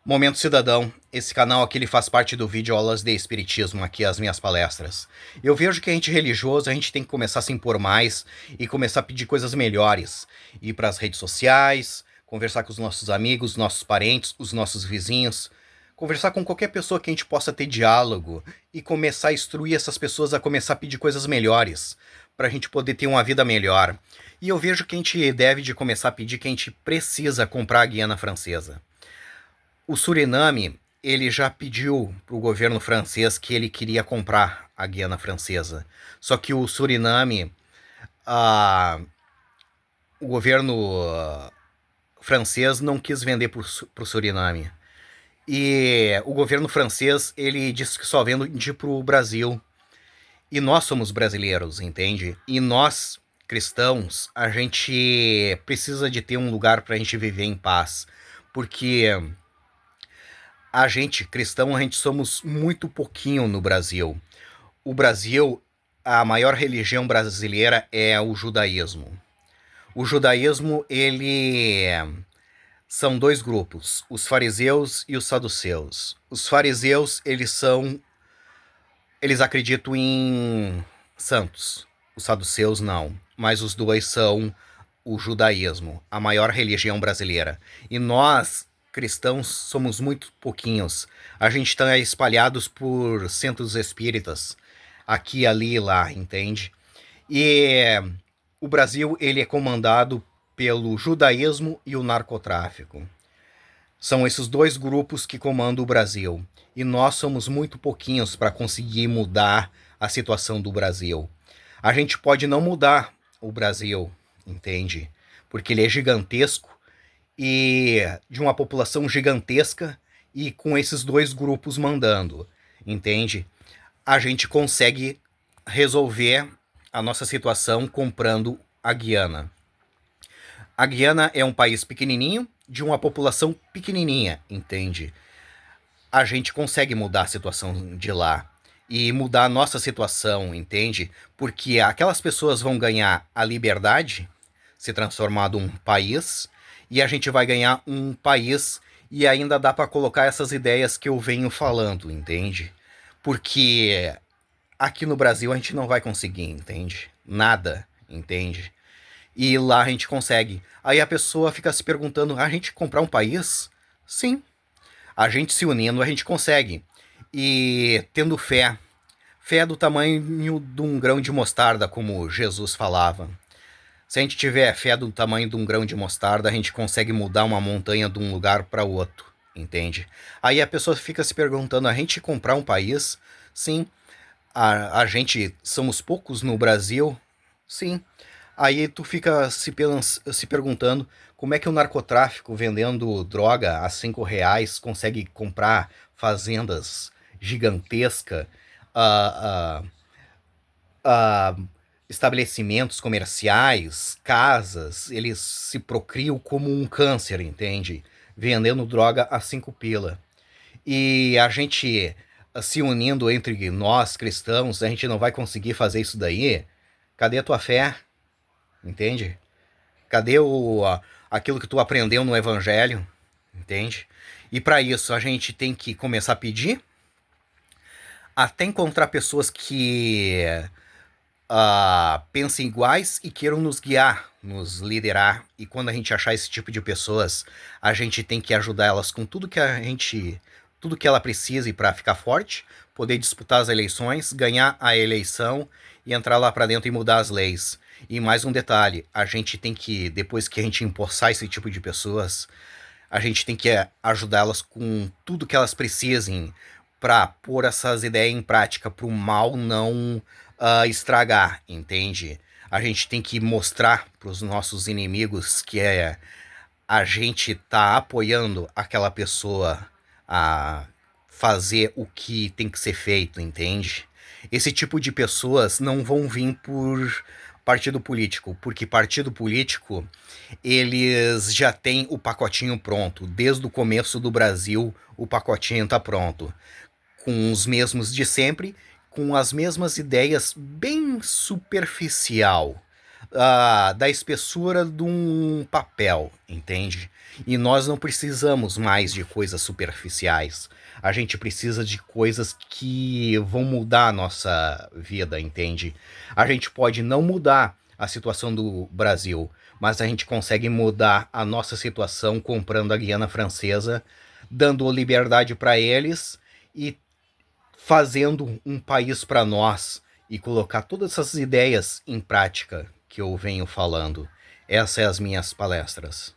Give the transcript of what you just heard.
Momento Cidadão, esse canal aqui ele faz parte do vídeo Aulas de Espiritismo, aqui as minhas palestras. Eu vejo que a gente religioso, a gente tem que começar a se impor mais e começar a pedir coisas melhores. Ir para as redes sociais, conversar com os nossos amigos, nossos parentes, os nossos vizinhos, conversar com qualquer pessoa que a gente possa ter diálogo e começar a instruir essas pessoas a começar a pedir coisas melhores, para a gente poder ter uma vida melhor. E eu vejo que a gente deve de começar a pedir que a gente precisa comprar a Guiana Francesa. O Suriname, ele já pediu para o governo francês que ele queria comprar a Guiana Francesa. Só que o Suriname, ah, o governo francês não quis vender para o Suriname. E o governo francês, ele disse que só vende para o Brasil. E nós somos brasileiros, entende? E nós, cristãos, a gente precisa de ter um lugar para a gente viver em paz. Porque a gente, cristão, a gente somos muito pouquinho no Brasil. O Brasil, a maior religião brasileira é o judaísmo. O judaísmo, ele são dois grupos, os fariseus e os saduceus. Os fariseus, eles acreditam em santos. Os saduceus não, mas os dois são o judaísmo, a maior religião brasileira. E nós, cristãos, somos muito pouquinhos. A gente está espalhados por centros espíritas, aqui, ali e lá, entende? E o Brasil, ele é comandado pelo judaísmo e o narcotráfico. São esses dois grupos que comandam o Brasil. E nós somos muito pouquinhos para conseguir mudar a situação do Brasil. A gente pode não mudar o Brasil, entende? Porque ele é gigantesco e de uma população gigantesca e com esses dois grupos mandando, entende? A gente consegue resolver a nossa situação comprando a Guiana. A Guiana é um país pequenininho, de uma população pequenininha, entende? A gente consegue mudar a situação de lá e mudar a nossa situação, entende? Porque aquelas pessoas vão ganhar a liberdade, se transformar num país, e a gente vai ganhar um país e ainda dá para colocar essas ideias que eu venho falando, entende? Porque aqui no Brasil a gente não vai conseguir, entende? Nada, entende? E lá a gente consegue. Aí a pessoa fica se perguntando: a gente comprar um país? Sim. A gente se unindo, a gente consegue. E tendo fé. Fé do tamanho de um grão de mostarda, como Jesus falava. Se a gente tiver fé do tamanho de um grão de mostarda, a gente consegue mudar uma montanha de um lugar para outro, entende? Aí a pessoa fica se perguntando: a gente comprar um país? Sim. A gente somos poucos no Brasil? Sim. Aí tu fica se perguntando como é que o narcotráfico vendendo droga a R$ 5 consegue comprar fazendas gigantescas, ah, ah, estabelecimentos comerciais, casas, eles se procriam como um câncer, entende? Vendendo droga a 5 pila. E a gente se unindo entre nós cristãos, a gente não vai conseguir fazer isso daí? Cadê a tua fé? Entende? Cadê aquilo que tu aprendeu no evangelho? Entende? E para isso a gente tem que começar a pedir até encontrar pessoas que pensem iguais e queiram nos guiar, nos liderar. E quando a gente achar esse tipo de pessoas, a gente tem que ajudar elas com tudo que ela precise para ficar forte, poder disputar as eleições, ganhar a eleição e entrar lá para dentro e mudar as leis. E mais um detalhe, a gente tem que, depois que a gente empossar esse tipo de pessoas, a gente tem que ajudá-las com tudo que elas precisem para pôr essas ideias em prática, para o mal não estragar, entende? A gente tem que mostrar para os nossos inimigos que a gente tá apoiando aquela pessoa a fazer o que tem que ser feito, entende? Esse tipo de pessoas não vão vir por partido político, porque partido político eles já têm o pacotinho pronto. Desde o começo do Brasil, o pacotinho tá pronto. Com os mesmos de sempre, com as mesmas ideias bem superficial. da espessura de um papel, entende? E nós não precisamos mais de coisas superficiais. A gente precisa de coisas que vão mudar a nossa vida, entende? A gente pode não mudar a situação do Brasil, mas a gente consegue mudar a nossa situação comprando a Guiana Francesa, dando liberdade para eles e fazendo um país para nós e colocar todas essas ideias em prática que eu venho falando. Essas são as minhas palestras.